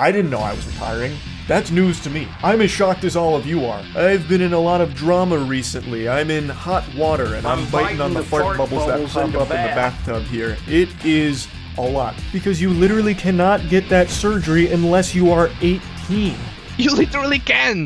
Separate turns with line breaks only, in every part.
I didn't know I was retiring. That's news to me. I'm as shocked as all of you are. I've been in a lot of drama recently. I'm in hot water and I'm biting on the fart bubbles that pop up in the bathtub here. It is a lot. Because you literally cannot get that surgery unless you are 18.
You literally can!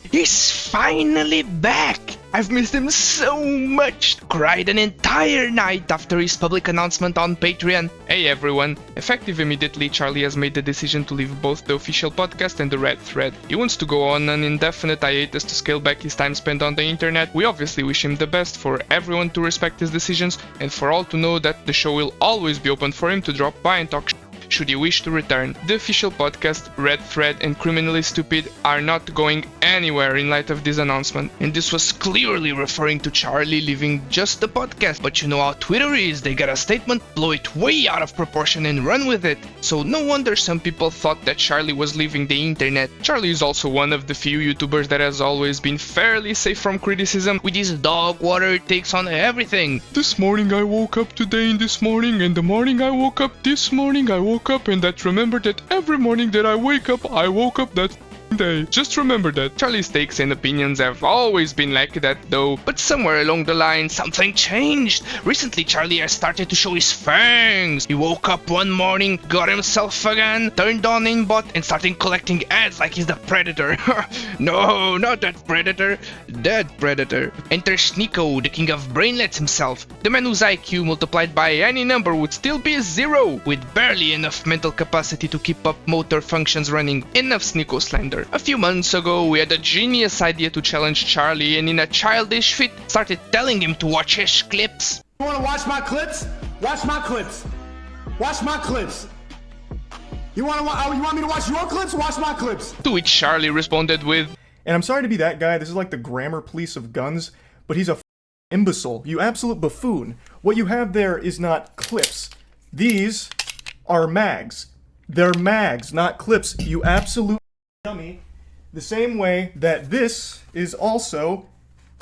He's finally back! I've missed him so much! Cried an entire night after his public announcement on Patreon. Hey everyone! Effective immediately, Charlie has made the decision to leave both the official podcast and the Red Thread. He wants to go on an indefinite hiatus to scale back his time spent on the internet. We obviously wish him the best, for everyone to respect his decisions, and for all to know that the show will always be open for him to drop by and talk should you wish to return. The official podcast, Red Thread and Criminally Stupid are not going anywhere in light of this announcement. And this was clearly referring to Charlie leaving just the podcast. But you know how Twitter is, they get a statement, blow it way out of proportion and run with it. So no wonder some people thought that Charlie was leaving the internet. Charlie is also one of the few YouTubers that has always been fairly safe from criticism, with his dog water takes on everything. This morning I woke up today and this morning, and the morning I woke up this morning I woke up, and that remember that every morning that I wake up, I woke up that day. Just remember that. Charlie's takes and opinions have always been like that though, but somewhere along the line something changed. Recently Charlie has started to show his fangs. He woke up one morning, got himself a gun, turned on aimbot and started collecting ads like he's the Predator. No, not that Predator, that Predator. Enter Sneeko, the king of brainlets himself, the man whose IQ multiplied by any number would still be 0, with barely enough mental capacity to keep up motor functions running. Enough Sneeko slander. A few months ago, we had a genius idea to challenge Charlie, and in a childish fit, started telling him to watch his clips.
You wanna watch my clips? Watch my clips. Watch my clips. You want me to watch your clips? Watch my clips.
To which Charlie responded with,
And I'm sorry to be that guy, this is like the grammar police of guns, but he's a imbecile, you absolute buffoon. What you have there is not clips. These are mags. They're mags, not clips, you absolute dummy. The same way that this is also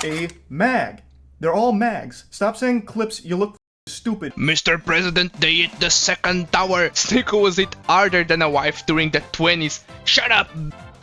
a mag. They're all mags. Stop saying clips, you look stupid.
Mr. President, they hit the second tower. Sneeko was hit harder than a wife during the 20s. Shut up!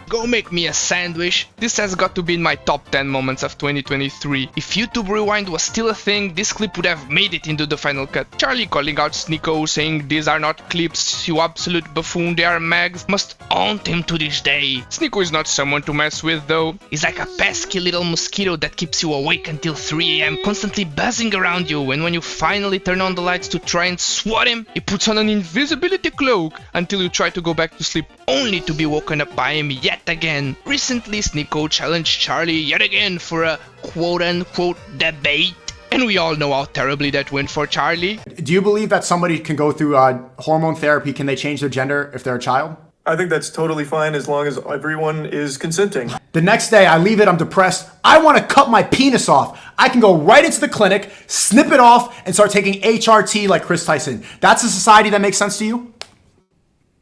Go make me a sandwich. This has got to be in my top 10 moments of 2023. If YouTube Rewind was still a thing, this clip would have made it into the final cut. Charlie calling out Sneeko, saying these are not clips, you absolute buffoon, they are mags, must haunt him to this day. Sneeko is not someone to mess with though. He's like a pesky little mosquito that keeps you awake until 3 AM, constantly buzzing around you, and when you finally turn on the lights to try and swat him, he puts on an invisibility cloak until you try to go back to sleep, only to be woken up by him yet again. Recently, Sneeko challenged Charlie yet again for a quote-unquote debate, and we all know how terribly that went for Charlie.
Do you believe that somebody can go through hormone therapy? Can they change their gender if they're a child?
I think that's totally fine as long as everyone is consenting.
The next day, I leave it, I'm depressed. I want to cut my penis off. I can go right into the clinic, snip it off, and start taking HRT like Chris Tyson. That's a society that makes sense to you?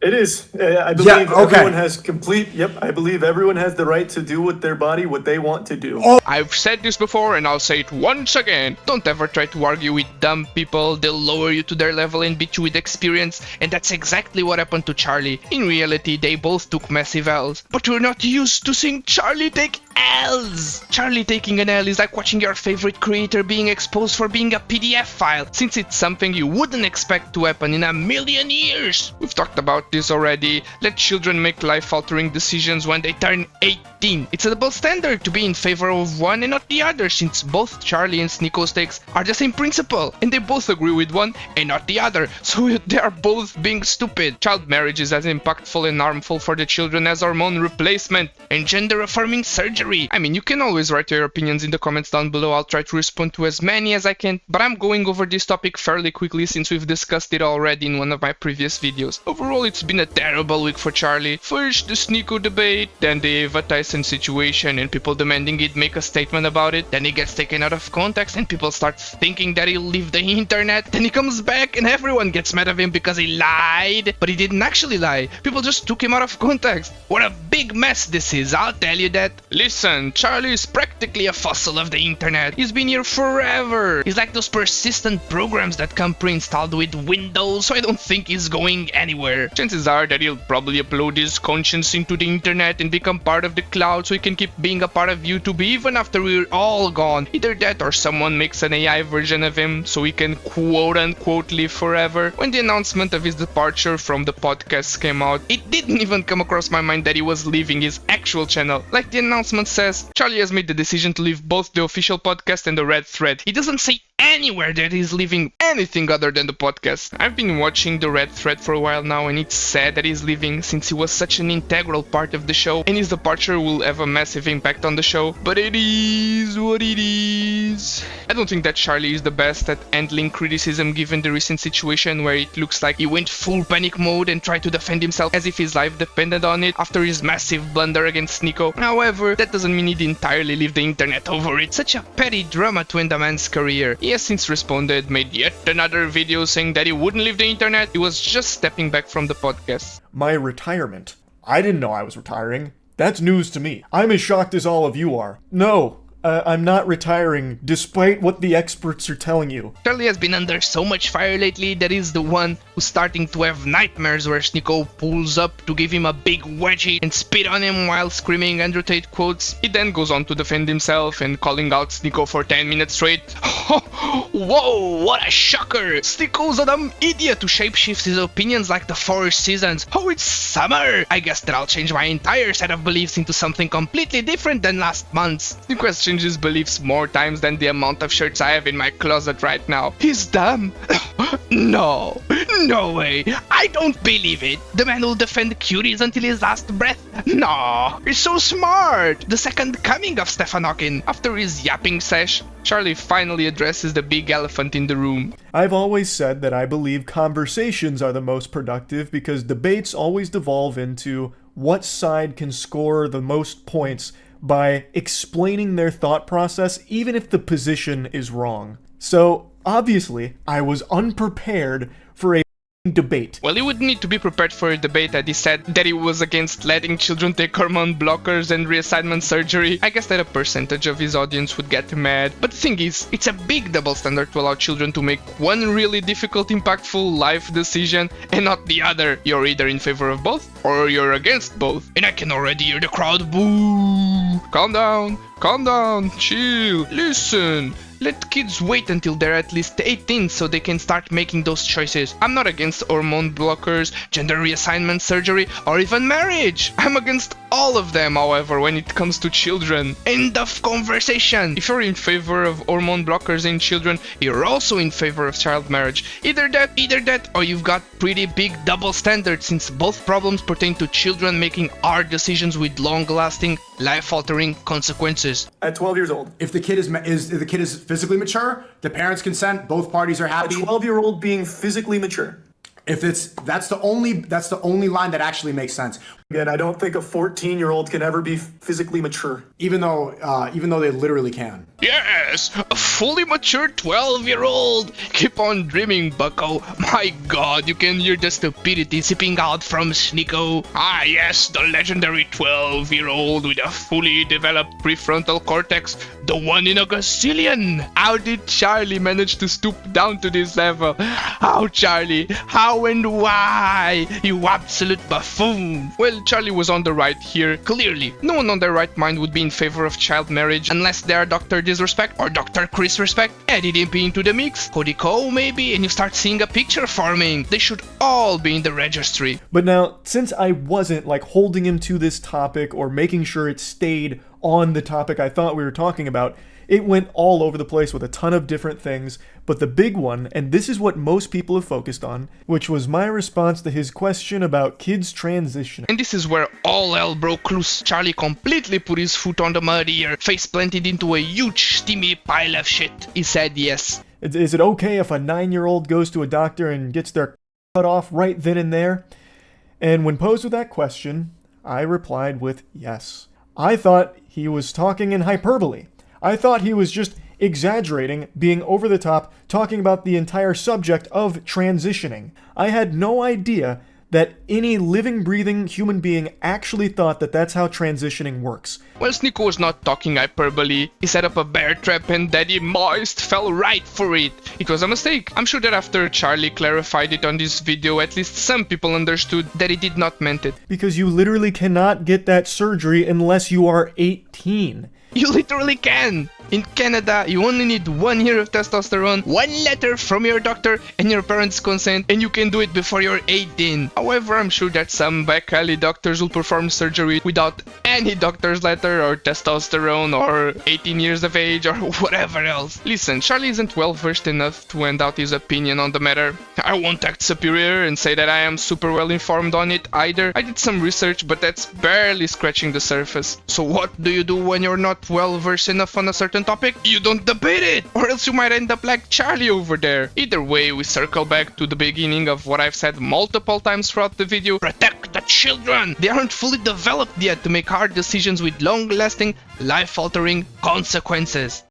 It is. I believe
everyone
has I believe everyone has the right to do with their body what they want to do.
I've said this before and I'll say it once again. Don't ever try to argue with dumb people. They'll lower you to their level and beat you with experience. And that's exactly what happened to Charlie. In reality, they both took massive L's. But we're not used to seeing Charlie take L's. Charlie taking an L is like watching your favorite creator being exposed for being a PDF file, since it's something you wouldn't expect to happen in a million years. We've talked about this already. Let children make life-altering decisions when they turn 18. It's a double standard to be in favor of one and not the other, since both Charlie and Sneeko's takes are the same principle, and they both agree with one and not the other, so they are both being stupid. Child marriage is as impactful and harmful for the children as hormone replacement and gender affirming surgery. I mean, you can always write your opinions in the comments down below. I'll try to respond to as many as I can, but I'm going over this topic fairly quickly since we've discussed it already in one of my previous videos. Overall, it's been a terrible week for Charlie. First the Sneeko debate, then the Eva Tyson situation and people demanding he'd make a statement about it, then he gets taken out of context and people start thinking that he'll leave the internet, then he comes back and everyone gets mad at him because he lied, but he didn't actually lie. People just took him out of context. What a big mess this is, I'll tell you that. Listen Listen, Charlie is practically a fossil of the internet. He's been here forever. He's like those persistent programs that come pre-installed with Windows, so I don't think he's going anywhere. Chances are that he'll probably upload his conscience into the internet and become part of the cloud so he can keep being a part of YouTube even after we're all gone. Either that or someone makes an AI version of him so he can quote-unquote live forever. When the announcement of his departure from the podcast came out, it didn't even come across my mind that he was leaving his actual channel. Like the announcement says, Charlie has made the decision to leave both the official podcast and the red thread. He doesn't say anywhere that he's leaving anything other than the podcast. I've been watching the red thread for a while now, and it's sad that he's leaving since he was such an integral part of the show, and his departure will have a massive impact on the show. But it is what it is. I don't think that Charlie is the best at handling criticism given the recent situation where it looks like he went full panic mode and tried to defend himself as if his life depended on it after his massive blunder against Nico. However, that doesn't mean he'd entirely leave the internet over it. Such a petty drama to end a man's career. He has since responded, made yet another video saying that he wouldn't leave the internet. He was just stepping back from the podcast.
My retirement. I didn't know I was retiring. That's news to me. I'm as shocked as all of you are. No, I'm not retiring, despite what the experts are telling you.
Charlie has been under so much fire lately that he's the one who's starting to have nightmares where Sneeko pulls up to give him a big wedgie and spit on him while screaming Andrew Tate quotes. He then goes on to defend himself and calling out Sneeko for 10 minutes straight. Whoa, what a shocker! Sneeko's a dumb idiot who shapeshifts his opinions like the four seasons. Oh, it's summer! I guess that I'll change my entire set of beliefs into something completely different than last month's. Sneeko has changed his beliefs more times than the amount of shirts I have in my closet right now. He's dumb. No way. I don't believe it. The man will defend cuties until his last breath. No, he's so smart. The second coming of Stefan Hawking. After his yapping sesh, Charlie finally addresses the big elephant in the room.
I've always said that I believe conversations are the most productive because debates always devolve into what side can score the most points by explaining their thought process even if the position is wrong. So, obviously, I was unprepared for a debate.
Well, he would need to be prepared for a debate that he said that he was against letting children take hormone blockers and reassignment surgery. I guess that a percentage of his audience would get mad. But the thing is, it's a big double standard to allow children to make one really difficult, impactful life decision and not the other. You're either in favor of both or you're against both. And I can already hear the crowd boo. Calm down, chill, listen. Let kids wait until they're at least 18 so they can start making those choices. I'm not against hormone blockers, gender reassignment surgery, or even marriage. I'm against all of them, however, when it comes to children. End of conversation. If you're in favor of hormone blockers in children, you're also in favor of child marriage. Either that, or you've got pretty big double standards since both problems pertain to children making hard decisions with long-lasting, life-altering consequences.
At 12 years old.
If the kid is physically mature, the parents consent, both parties are
A
happy.
12-year-old being physically mature.
If that's the only line that actually makes sense.
Again, I don't think a 14-year-old can ever be physically mature.
Even though they literally can.
Yes, a fully mature 12-year-old. Keep on dreaming, bucko. My god, you can hear the stupidity seeping out from Sneeko. Ah yes, the legendary 12-year-old with a fully developed prefrontal cortex, the one in a gazillion. How did Charlie manage to stoop down to this level? How, Charlie? How and why? You absolute buffoon. Well, Charlie was on the right here, clearly. No one on their right mind would be in favor of child marriage unless they are Dr. Disrespect or Dr. Chris Respect. Eddie Dimpy into the mix, Cody Cole maybe, and you start seeing a picture forming. They should all be in the registry.
But now, since I wasn't holding him to this topic or making sure it stayed on the topic I thought we were talking about, it went all over the place with a ton of different things, but the big one, and this is what most people have focused on, which was my response to his question about kids transitioning.
And this is where all hell broke loose. Charlie completely put his foot on the mud here, face planted into a huge steamy pile of shit. He said yes.
Is it okay if a 9-year-old goes to a doctor and gets their cut off right then and there? And when posed with that question, I replied with yes. I thought he was talking in hyperbole. I thought he was just exaggerating, being over the top, talking about the entire subject of transitioning. I had no idea that any living, breathing human being actually thought that that's how transitioning works.
Well, Sneeko was not talking hyperbole. He set up a bear trap and Daddy Moist fell right for it. It was a mistake. I'm sure that after Charlie clarified it on this video, at least some people understood that he did not meant it.
Because you literally cannot get that surgery unless you are 18.
You literally can! In Canada, you only need 1 year of testosterone, 1 letter from your doctor, and your parents' consent, and you can do it before you're 18. However, I'm sure that some back alley doctors will perform surgery without any doctor's letter or testosterone or 18 years of age or whatever else. Listen, Charlie isn't well versed enough to hand out his opinion on the matter. I won't act superior and say that I am super well informed on it either. I did some research, but that's barely scratching the surface. So what do you do when you're not well versed enough on a certain topic? You don't debate it, or else you might end up like Charlie over there. Either way, we circle back to the beginning of what I've said multiple times throughout the video. Protect the children! They aren't fully developed yet to make hard decisions with long-lasting, life-altering consequences.